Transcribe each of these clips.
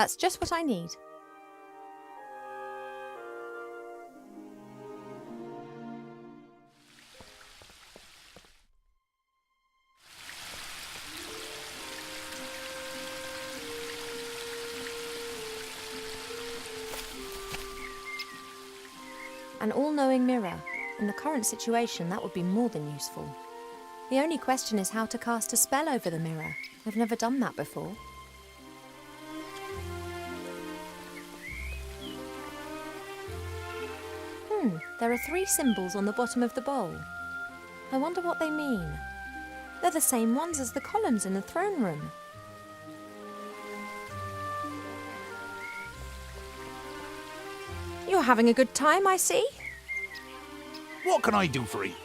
That's just what I need. An all-knowing mirror. In the current situation, that would be more than useful. The only question is how to cast a spell over the mirror. I've never done that before. There are 3 symbols on the bottom of the bowl. I wonder what they mean. They're the same ones as the columns in the throne room. You're having a good time, I see. What can I do for you?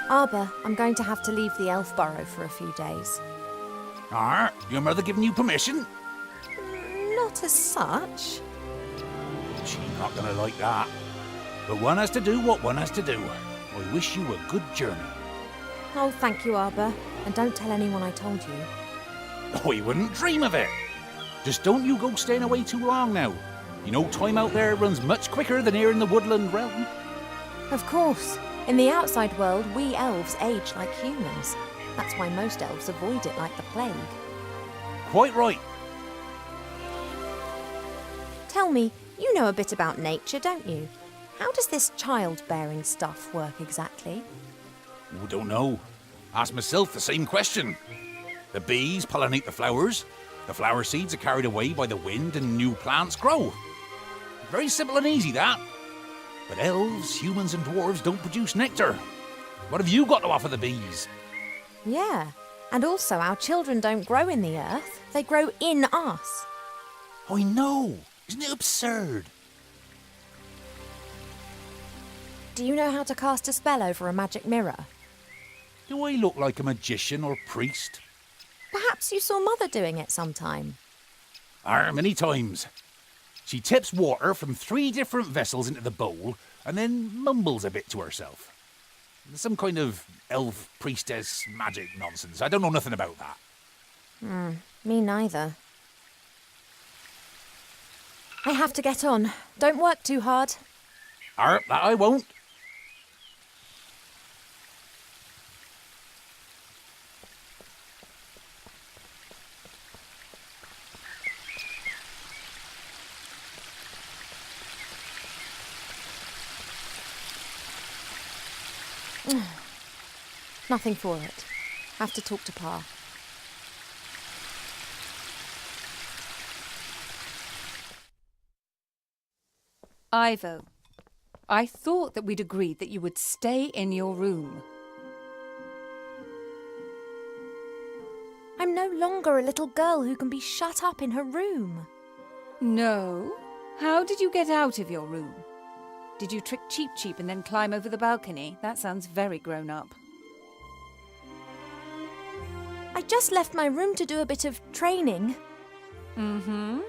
Arbor, I'm going to have to leave the elf burrow for a few days. Your mother giving you permission? Not as such. She's not going to like that. But one has to do what one has to do. I wish you a good journey. Oh, thank you, Arbor. And don't tell anyone I told you. Oh, you wouldn't dream of it. Just don't you go staying away too long now. You know, time out there runs much quicker than here in the woodland realm. Of course. In the outside world, we elves age like humans. That's why most elves avoid it like the plague. Quite right. Tell me, you know a bit about nature, don't you? How does this childbearing stuff work exactly? Oh, don't know. Ask myself the same question. The bees pollinate the flowers. The flower seeds are carried away by the wind and new plants grow. Very simple and easy, that. But elves, humans and dwarves don't produce nectar. What have you got to offer the bees? Yeah, and also our children don't grow in the earth. They grow in us. I know. Isn't it absurd? Do you know how to cast a spell over a magic mirror? Do I look like a magician or priest? Perhaps you saw Mother doing it sometime. Many times. She tips water from 3 different vessels into the bowl and then mumbles a bit to herself. Some kind of elf priestess magic nonsense. I don't know nothing about that. Me neither. I have to get on. Don't work too hard. That I won't. Nothing for it. Have to talk to Pa. Ivo, I thought that we'd agreed that you would stay in your room. I'm no longer a little girl who can be shut up in her room. No? How did you get out of your room? Did you trick Cheep Cheep and then climb over the balcony? That sounds very grown up. I just left my room to do a bit of training. Mm-hmm.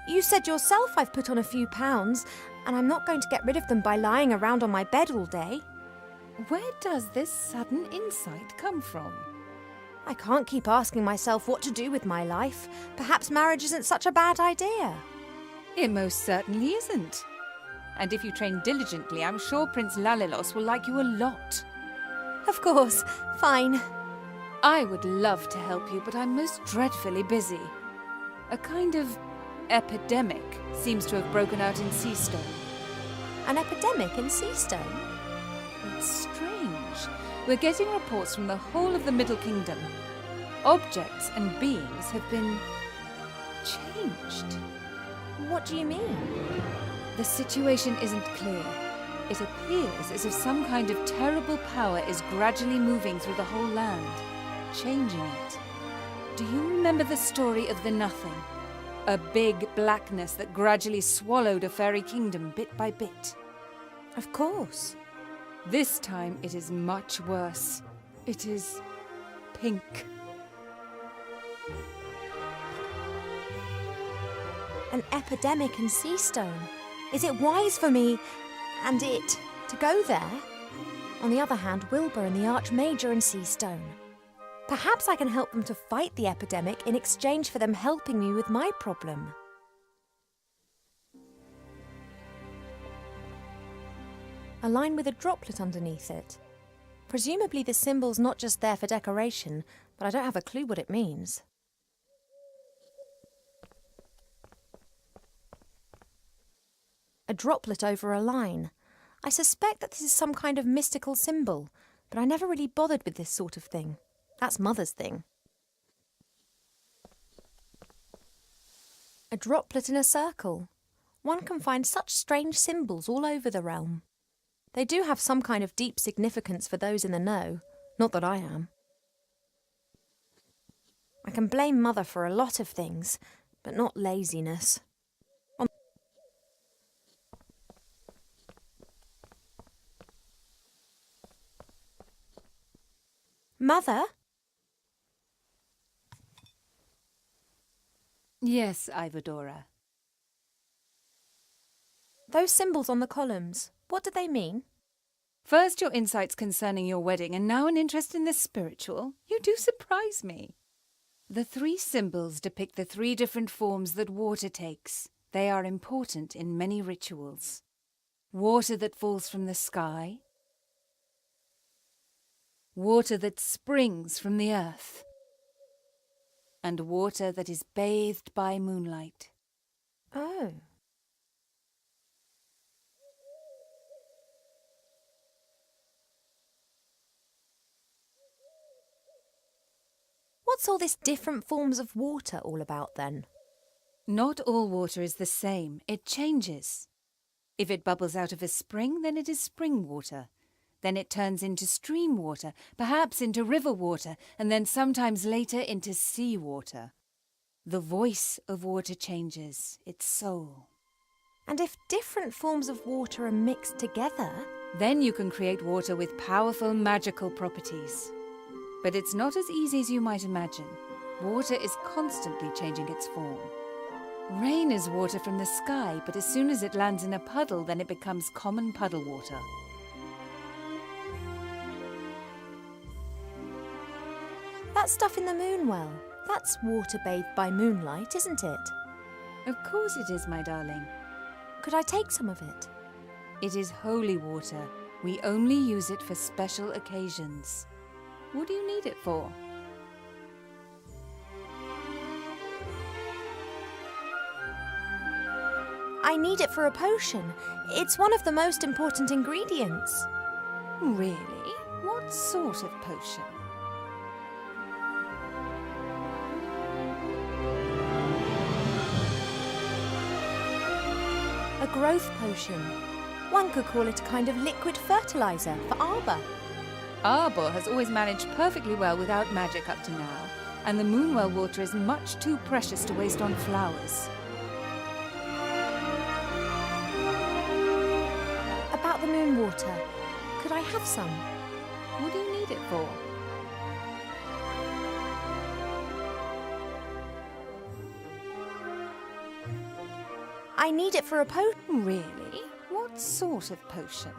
You said yourself I've put on a few pounds, and I'm not going to get rid of them by lying around on my bed all day. Where does this sudden insight come from? I can't keep asking myself what to do with my life. Perhaps marriage isn't such a bad idea. It most certainly isn't. And if you train diligently, I'm sure Prince Lalilos will like you a lot. Of course. Fine. I would love to help you, but I'm most dreadfully busy. A kind of epidemic seems to have broken out in Seastone. An epidemic in Seastone? It's strange. We're getting reports from the whole of the Middle Kingdom. Objects and beings have been changed. What do you mean? The situation isn't clear. It appears as if some kind of terrible power is gradually moving through the whole land, changing it. Do you remember the story of the Nothing? A big blackness that gradually swallowed a fairy kingdom bit by bit. Of course. This time it is much worse. It is pink. An epidemic in Seastone. Is it wise for me and it to go there? On the other hand, Wilbur and the Archmage are in Seastone. Perhaps I can help them to fight the epidemic in exchange for them helping me with my problem. A line with a droplet underneath it. Presumably the symbol's not just there for decoration, but I don't have a clue what it means. A droplet over a line. I suspect that this is some kind of mystical symbol, but I never really bothered with this sort of thing. That's Mother's thing. A droplet in a circle. One can find such strange symbols all over the realm. They do have some kind of deep significance for those in the know, not that I am. I can blame Mother for a lot of things, but not laziness. Mother? Yes, Ivadora. Those symbols on the columns, what do they mean? First your insights concerning your wedding, and now an interest in the spiritual. You do surprise me. The 3 symbols depict the 3 different forms that water takes. They are important in many rituals. Water that falls from the sky. Water that springs from the earth. And water that is bathed by moonlight. Oh. What's all this different forms of water all about then? Not all water is the same. It changes. If it bubbles out of a spring, then it is spring water. Then it turns into stream water, perhaps into river water, and then sometimes later into sea water. The voice of water changes, its soul. And if different forms of water are mixed together... Then you can create water with powerful magical properties. But it's not as easy as you might imagine. Water is constantly changing its form. Rain is water from the sky, but as soon as it lands in a puddle, then it becomes common puddle water. That stuff in the moon well, that's water bathed by moonlight, isn't it? Of course it is, my darling. Could I take some of it? It is holy water. We only use it for special occasions. What do you need it for? I need it for a potion. It's one of the most important ingredients. Really? What sort of potion? A growth potion. One could call it a kind of liquid fertilizer for arbor. Arbor has always managed perfectly well without magic up to now, and the Moonwell water is much too precious to waste on flowers. About the moon water, could I have some? What do you need it for? I need it for a potion. Really? What sort of potion?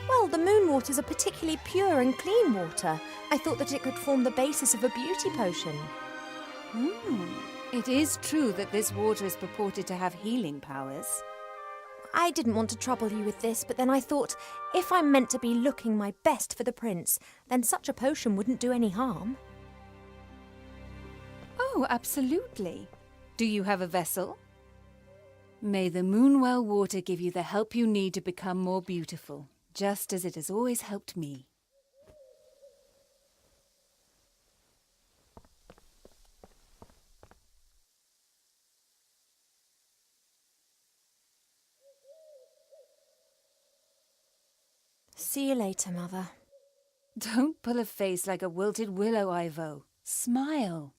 Well, the moon water's a particularly pure and clean water. I thought that it could form the basis of a beauty potion. It is true that this water is purported to have healing powers. I didn't want to trouble you with this, but then I thought, if I'm meant to be looking my best for the prince, then such a potion wouldn't do any harm. Oh, absolutely. Do you have a vessel? May the Moonwell water give you the help you need to become more beautiful, just as it has always helped me. See you later, Mother. Don't pull a face like a wilted willow, Ivo. Smile.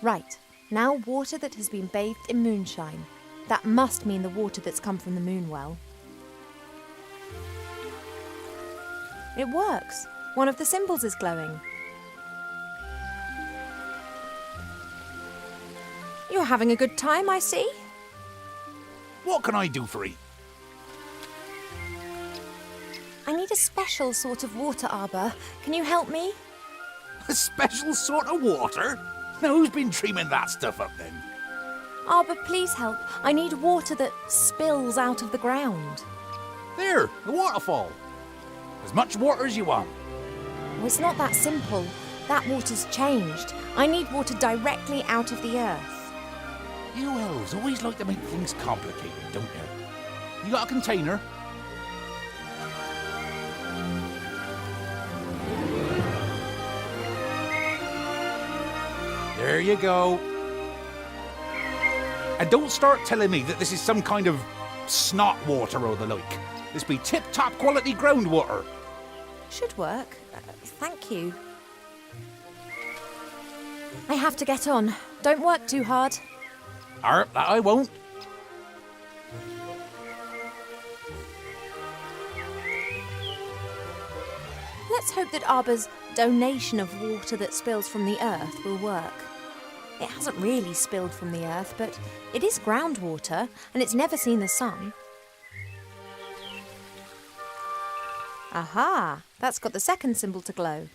Right, now water that has been bathed in moonshine. That must mean the water that's come from the moon well. It works. One of the symbols is glowing. You're having a good time, I see. What can I do for you? I need a special sort of water arbor. Can you help me? A special sort of water? Now who's been dreaming that stuff up then? Arbor, please help. I need water that spills out of the ground. There, the waterfall. As much water as you want. Oh, it's not that simple. That water's changed. I need water directly out of the earth. You elves always like to make things complicated, don't you? You got a container? There you go. And don't start telling me that this is some kind of snot water or the like. This be tip-top quality groundwater. Should work. Thank you. I have to get on. Don't work too hard. That I won't. Let's hope that Arbor's donation of water that spills from the earth will work. It hasn't really spilled from the earth, but it is groundwater, and it's never seen the sun. Aha! That's got the second symbol to glow.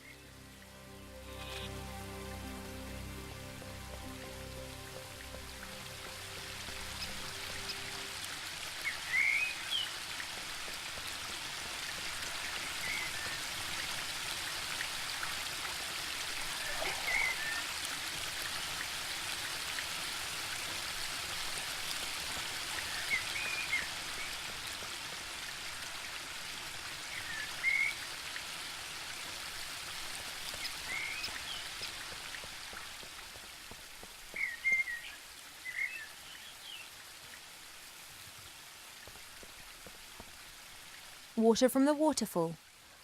Water from the waterfall.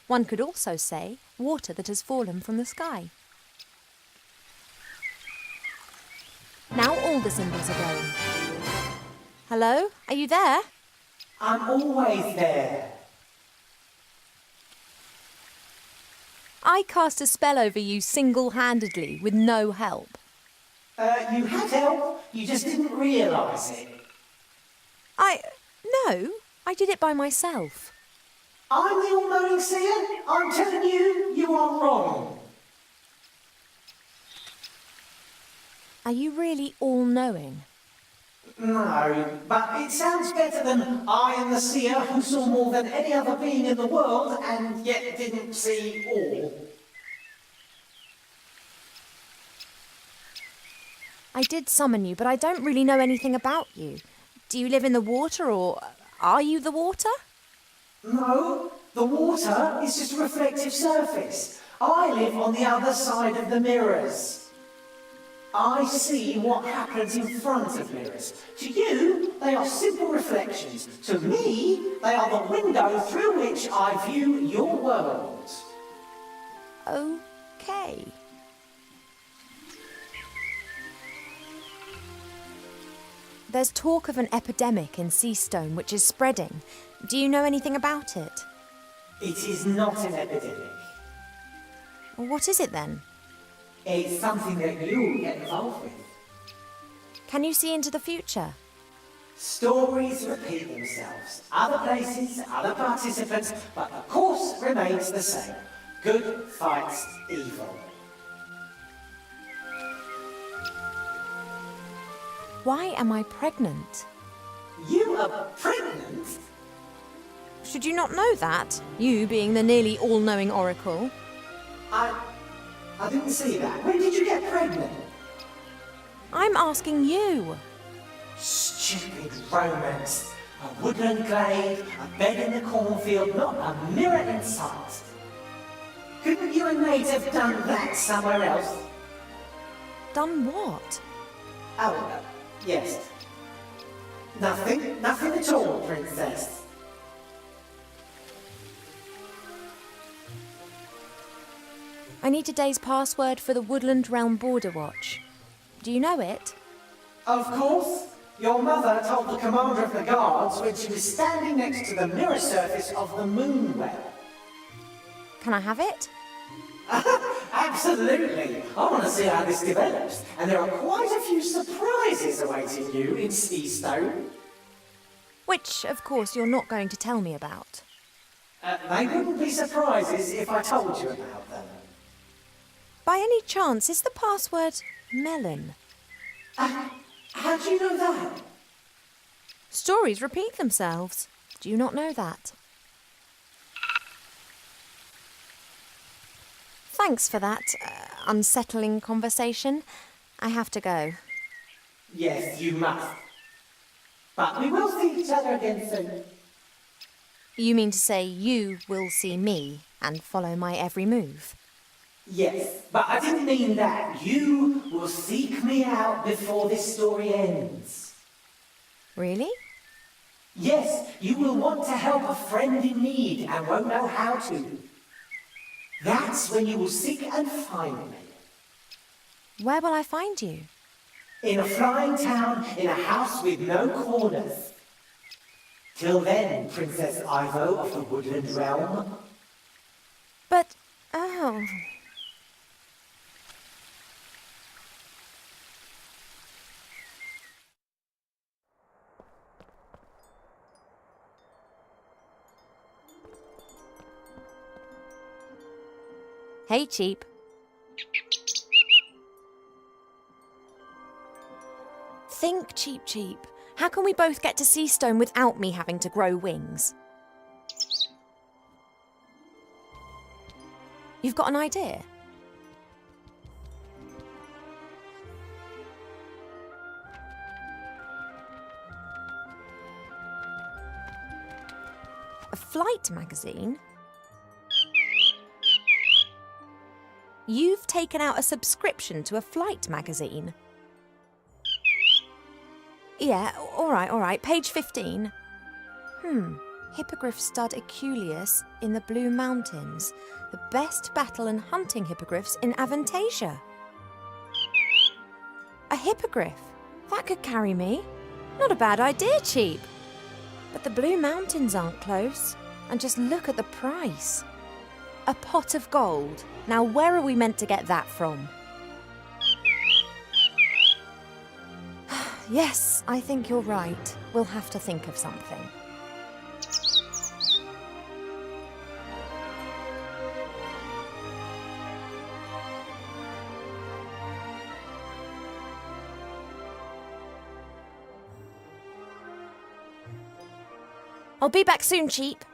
One could also say water that has fallen from the sky. Now all the symbols are going. Hello? Are you there? I'm always there. I cast a spell over you single-handedly with no help. You had help, you just didn't realise it. No, I did it by myself. I'm the all-knowing seer. I'm telling you, you are wrong. Are you really all-knowing? No, but it sounds better than I am the seer who saw more than any other being in the world and yet didn't see all. I did summon you, but I don't really know anything about you. Do you live in the water, or are you the water? No, the water is just a reflective surface. I live on the other side of the mirrors. I see what happens in front of mirrors. To you, they are simple reflections. To me, they are the window through which I view your world. Okay. There's talk of an epidemic in Seastone which is spreading. Do you know anything about it? It is not an epidemic. Well, what is it then? It's something that you get involved with. Can you see into the future? Stories repeat themselves. Other places, other participants, but the course remains the same. Good fights evil. Why am I pregnant? You are pregnant? Should you not know that? You being the nearly all-knowing oracle. I didn't see that. When did you get pregnant? I'm asking you. Stupid romance. A woodland glade, a bed in the cornfield, not a mirror in sight. Couldn't you and Mate have done that somewhere else? Done what? Oh, yes. Nothing at all, Princess. I need today's password for the Woodland Realm Border Watch. Do you know it? Of course. Your mother told the commander of the guards when she was standing next to the mirror surface of the moon well. Can I have it? Absolutely. I want to see how this develops, and there are quite a few surprises awaiting you in Seastone. Which, of course, you're not going to tell me about. They wouldn't be surprises if I told you about them. By any chance, is the password melon? How do you know that? Stories repeat themselves. Do you not know that? Thanks for that unsettling conversation. I have to go. Yes, you must. But we will see each other again soon. You mean to say you will see me and follow my every move? Yes, but I didn't mean that. You will seek me out before this story ends. Really? Yes, you will want to help a friend in need and won't know how to. That's when you will seek and find me. Where will I find you? In a flying town, in a house with no corners. Till then, Princess Ivo of the Woodland Realm. But, oh... Hey, Cheap. Think, Cheap. How can we both get to Seastone without me having to grow wings? You've got an idea? A flight magazine? You've taken out a subscription to a flight magazine? Yeah, all right. Page 15. Hippogriff stud Aculeus in the Blue Mountains. The best battle and hunting hippogriffs in Avantasia. A hippogriff? That could carry me. Not a bad idea, Cheap. But the Blue Mountains aren't close. And just look at the price. A pot of gold. Now, where are we meant to get that from? Yes, I think you're right. We'll have to think of something. I'll be back soon, Cheap.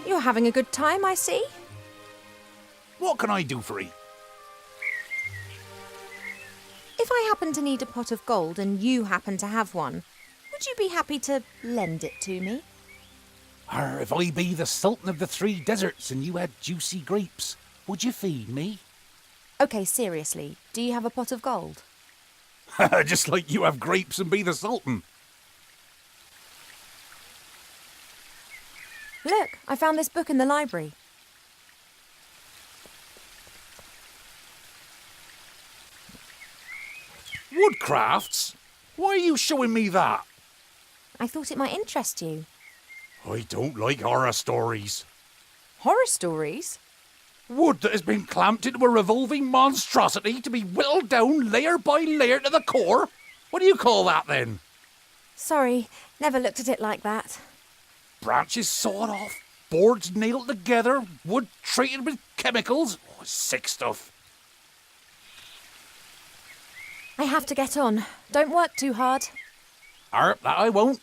You're having a good time, I see. What can I do for you? If I happen to need a pot of gold and you happen to have one, would you be happy to lend it to me? Or if I be the Sultan of the Three Deserts and you had juicy grapes, would you feed me? Okay, seriously, do you have a pot of gold? Just like you have grapes and be the Sultan. Look, I found this book in the library. Woodcrafts? Why are you showing me that? I thought it might interest you. I don't like horror stories. Horror stories? Wood that has been clamped into a revolving monstrosity to be whittled down layer by layer to the core? What do you call that then? Sorry, never looked at it like that. Branches sawed off, boards nailed together, wood treated with chemicals. Oh, sick stuff. I have to get on. Don't work too hard. That I won't.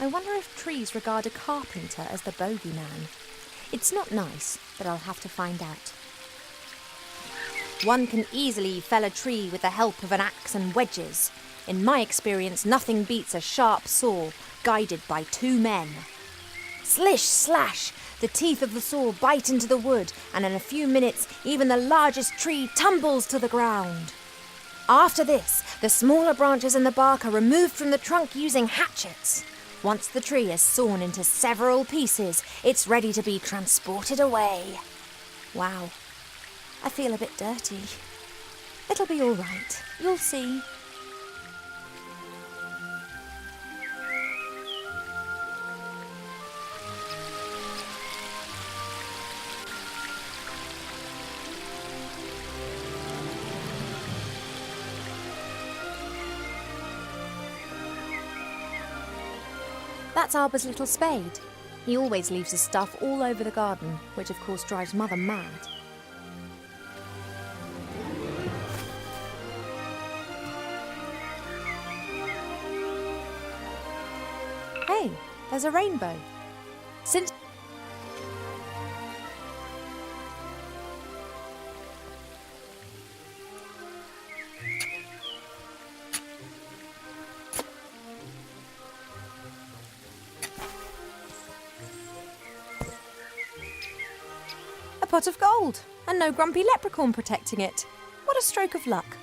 I wonder if trees regard a carpenter as the bogeyman. It's not nice, but I'll have to find out. One can easily fell a tree with the help of an axe and wedges. In my experience, nothing beats a sharp saw guided by two men. Slish, slash! The teeth of the saw bite into the wood, and in a few minutes, even the largest tree tumbles to the ground. After this, the smaller branches and the bark are removed from the trunk using hatchets. Once the tree is sawn into several pieces, it's ready to be transported away. Wow, I feel a bit dirty. It'll be all right, you'll see. That's Arber's little spade. He always leaves his stuff all over the garden, which of course drives Mother mad. Hey, there's a rainbow. Since a pot of gold, and no grumpy leprechaun protecting it. What a stroke of luck.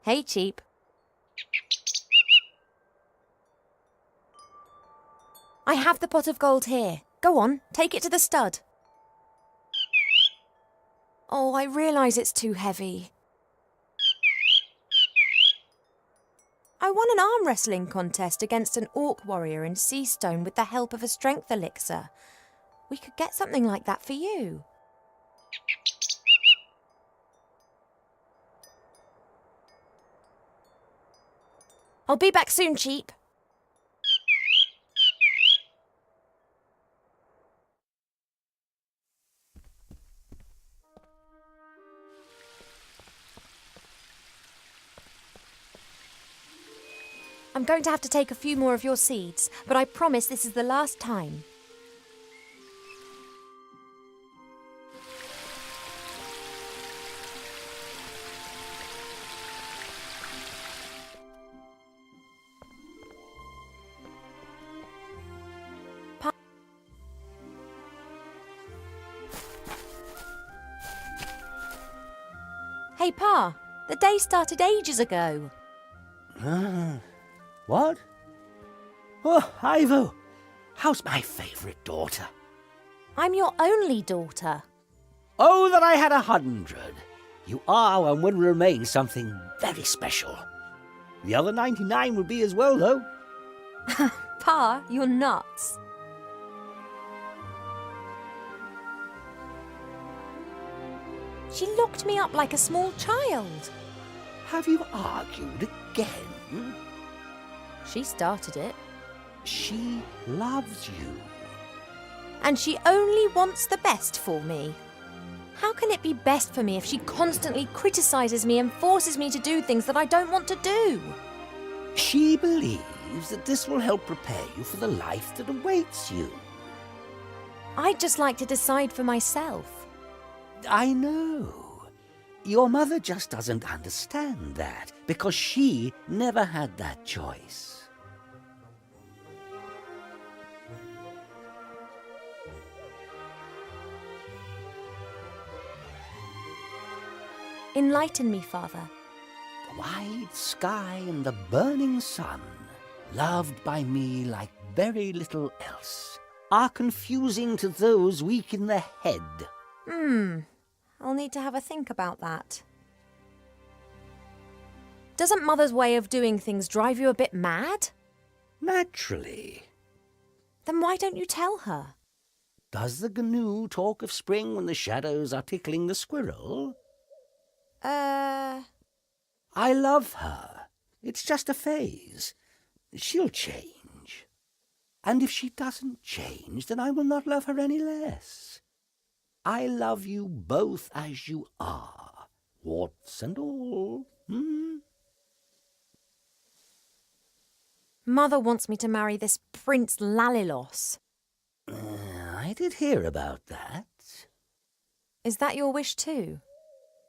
Hey, Cheap. I have the pot of gold here. Go on, take it to the stud. Oh, I realise it's too heavy. I won an arm wrestling contest against an orc warrior in Seastone with the help of a strength elixir. We could get something like that for you. I'll be back soon, Cheap. I'm going to have to take a few more of your seeds, but I promise this is the last time. Hey, Pa, the day started ages ago. What? Oh, Ivo, how's my favourite daughter? I'm your only daughter. Oh, that I had 100. You are and will remain something very special. The other 99 would be as well, though. Pa, you're nuts. She locked me up like a small child. Have you argued again? She started it. She loves you. And she only wants the best for me. How can it be best for me if she constantly criticises me and forces me to do things that I don't want to do? She believes that this will help prepare you for the life that awaits you. I'd just like to decide for myself. I know. Your mother just doesn't understand that because she never had that choice. Enlighten me, Father. The wide sky and the burning sun, loved by me like very little else, are confusing to those weak in the head. I'll need to have a think about that. Doesn't Mother's way of doing things drive you a bit mad? Naturally. Then why don't you tell her? Does the GNU talk of spring when the shadows are tickling the squirrel? I love her. It's just a phase. She'll change. And if she doesn't change, then I will not love her any less. I love you both as you are, warts and all. Mother wants me to marry this Prince Lalilos. I did hear about that. Is that your wish too?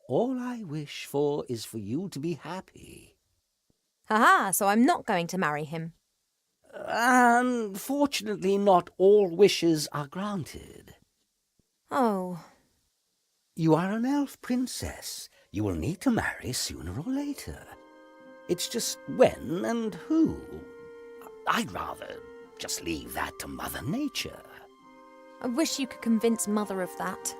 All I wish for is for you to be happy. Haha, so I'm not going to marry him. Unfortunately, not all wishes are granted. Oh. You are an elf princess. You will need to marry sooner or later. It's just when and who. I'd rather just leave that to Mother Nature. I wish you could convince Mother of that.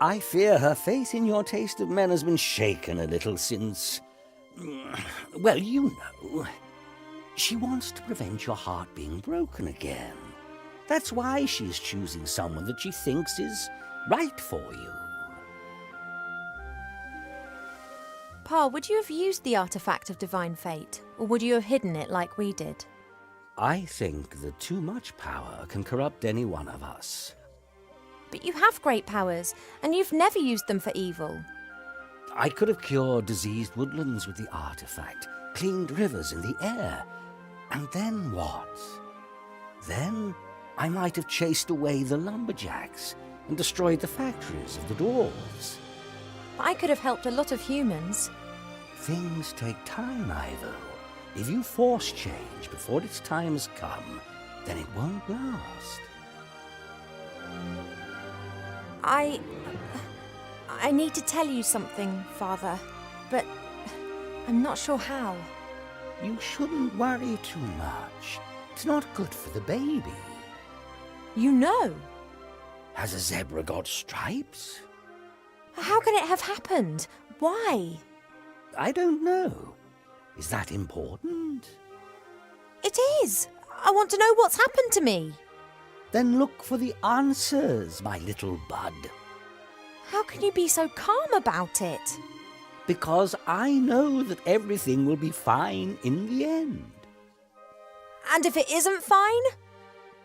I fear her faith in your taste of men has been shaken a little since... Well, you know. She wants to prevent your heart being broken again. That's why she's choosing someone that she thinks is right for you. Pa, would you have used the artifact of divine fate, or would you have hidden it like we did? I think that too much power can corrupt any one of us. But you have great powers, and you've never used them for evil. I could have cured diseased woodlands with the artifact, cleaned rivers in the air. And then what? Then I might have chased away the lumberjacks and destroyed the factories of the dwarves. But I could have helped a lot of humans. Things take time, Ivo. If you force change before its time has come, then it won't last. I need to tell you something, Father, but I'm not sure how. You shouldn't worry too much. It's not good for the baby. You know. Has a zebra got stripes? How can it have happened? Why? I don't know. Is that important? It is. I want to know what's happened to me. Then look for the answers, my little bud. How can you be so calm about it? Because I know that everything will be fine in the end. And if it isn't fine?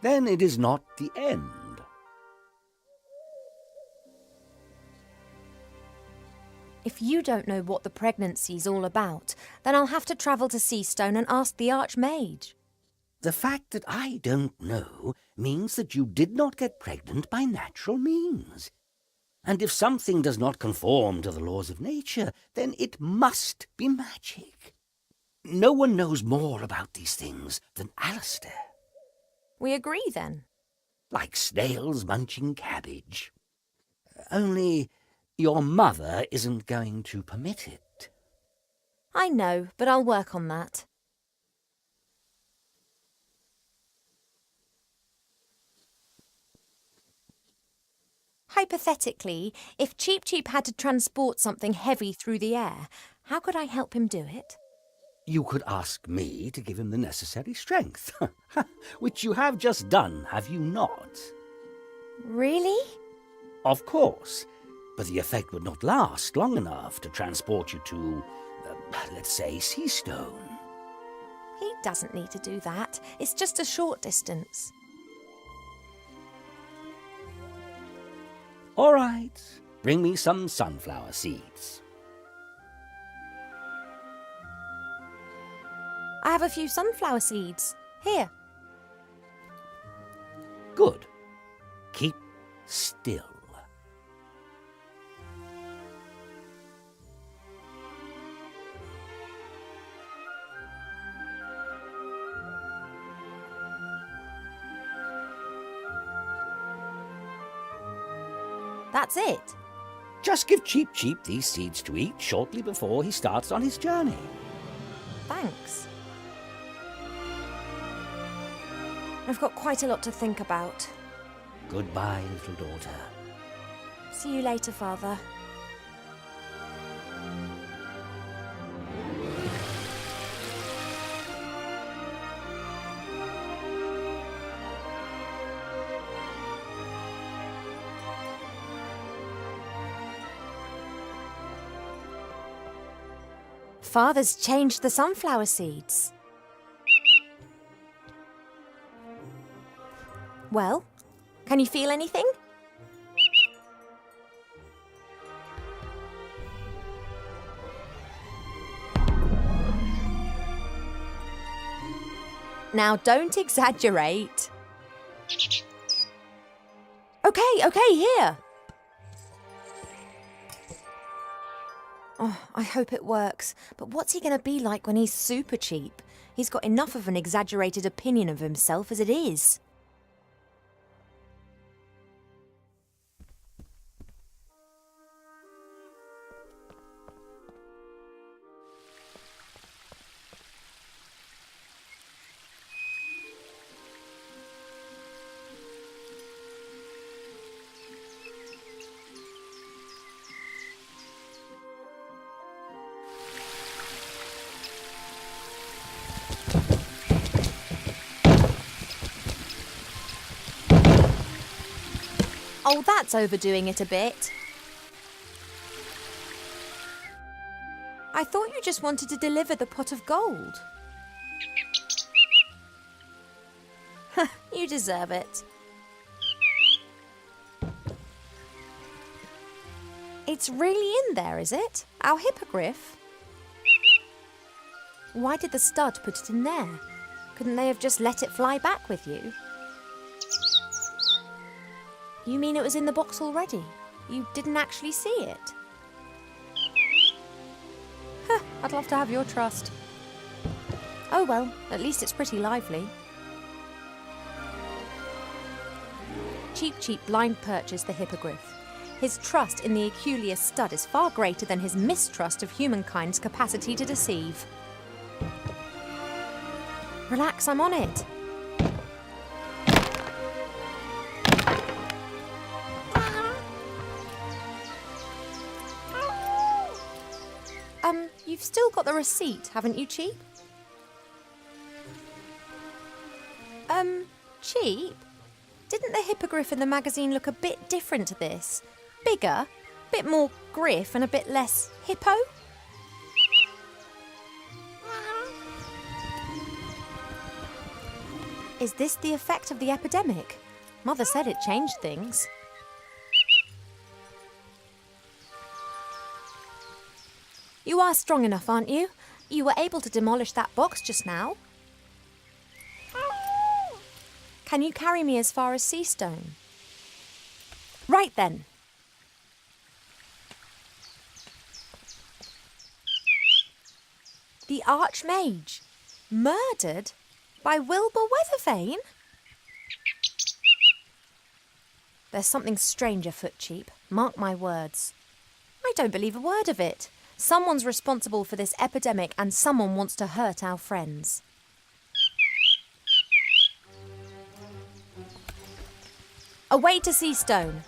Then it is not the end. If you don't know what the pregnancy's all about, then I'll have to travel to Seastone and ask the Archmage. The fact that I don't know means that you did not get pregnant by natural means. And if something does not conform to the laws of nature, then it must be magic. No one knows more about these things than Alistair. We agree, then? Like snails munching cabbage. Only your mother isn't going to permit it. I know, but I'll work on that. Hypothetically, if Cheep Cheep had to transport something heavy through the air, how could I help him do it? You could ask me to give him the necessary strength, which you have just done, have you not? Really? Of course, but the effect would not last long enough to transport you to, let's say, Seastone. He doesn't need to do that. It's just a short distance. All right, bring me some sunflower seeds. I have a few sunflower seeds. Here. Good. Keep still. That's it. Just give Cheep Cheep these seeds to eat shortly before he starts on his journey. Thanks. I've got quite a lot to think about. Goodbye, little daughter. See you later, Father. Father's changed the sunflower seeds. Well, can you feel anything? Now, don't exaggerate. Okay, here. Oh, I hope it works. But what's he going to be like when he's super cheap? He's got enough of an exaggerated opinion of himself as it is. Oh, that's overdoing it a bit. I thought you just wanted to deliver the pot of gold. You deserve it. It's really in there, is it? Our hippogriff? Why did the stud put it in there? Couldn't they have just let it fly back with you? You mean it was in the box already? You didn't actually see it? Huh, I'd love to have your trust. Oh well, at least it's pretty lively. Cheap blind purchased the hippogriff. His trust in the Aculeus stud is far greater than his mistrust of humankind's capacity to deceive. Relax, I'm on it. You've still got the receipt, haven't you, Cheap? Cheap? Didn't the hippogriff in the magazine look a bit different to this? Bigger, bit more griff and a bit less hippo? Is this the effect of the epidemic? Mother said it changed things. You are strong enough, aren't you? You were able to demolish that box just now. Can you carry me as far as Seastone? Right then. The Archmage, murdered by Wilbur Weathervane? There's something strange afoot, Cheap. Mark my words. I don't believe a word of it. Someone's responsible for this epidemic and someone wants to hurt our friends. Away to Seastone.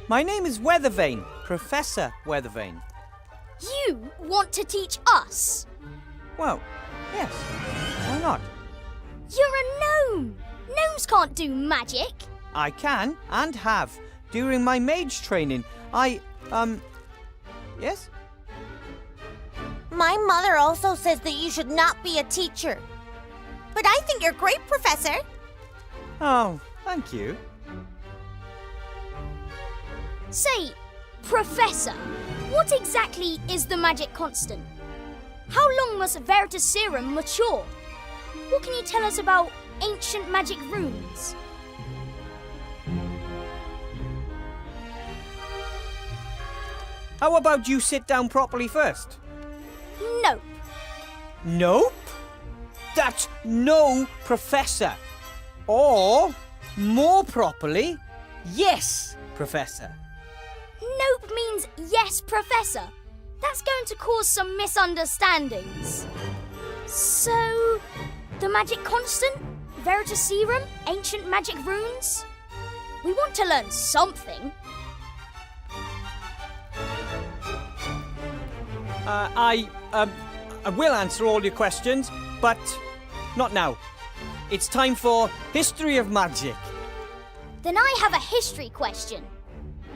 My name is Weathervane, Professor Weathervane. You want to teach us? Well, yes. Why not? You're a gnome! Gnomes can't do magic! I can and have. During my mage training, yes? My mother also says that you should not be a teacher. But I think you're great, Professor. Oh, thank you. Say, Professor, what exactly is the magic constant? How long must Veritaserum mature? What can you tell us about ancient magic runes? How about you sit down properly first? Nope. Nope? That's no, Professor. Or, more properly, yes, Professor. Nope means yes, Professor. That's going to cause some misunderstandings. So, the magic constant? Veritaserum? Ancient magic runes? We want to learn something. I will answer all your questions, but not now. It's time for History of Magic. Then I have a history question.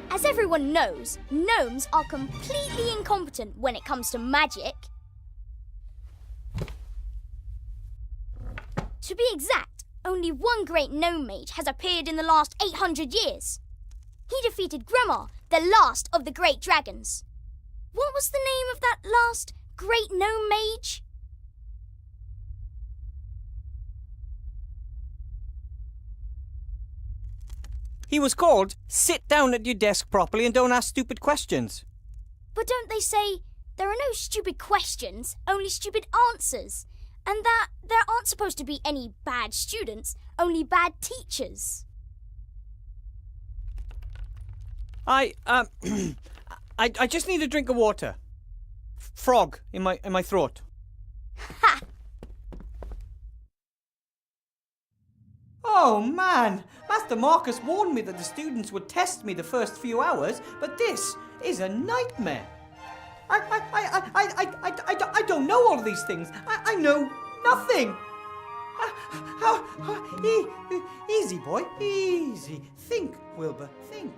As everyone knows, gnomes are completely incompetent when it comes to magic. To be exact, only one great gnome mage has appeared in the last 800 years. He defeated Grandma, the last of the great dragons. What was the name of that last great gnome mage? He was called, sit down at your desk properly and don't ask stupid questions. But don't they say there are no stupid questions, only stupid answers? And that there aren't supposed to be any bad students, only bad teachers? I just need a drink of water. Frog in my throat. Ha! Oh man, Master Marcus warned me that the students would test me the first few hours, but this is a nightmare. I don't know all of these things. I know nothing. Easy, boy, easy. Think, Wilbur, think.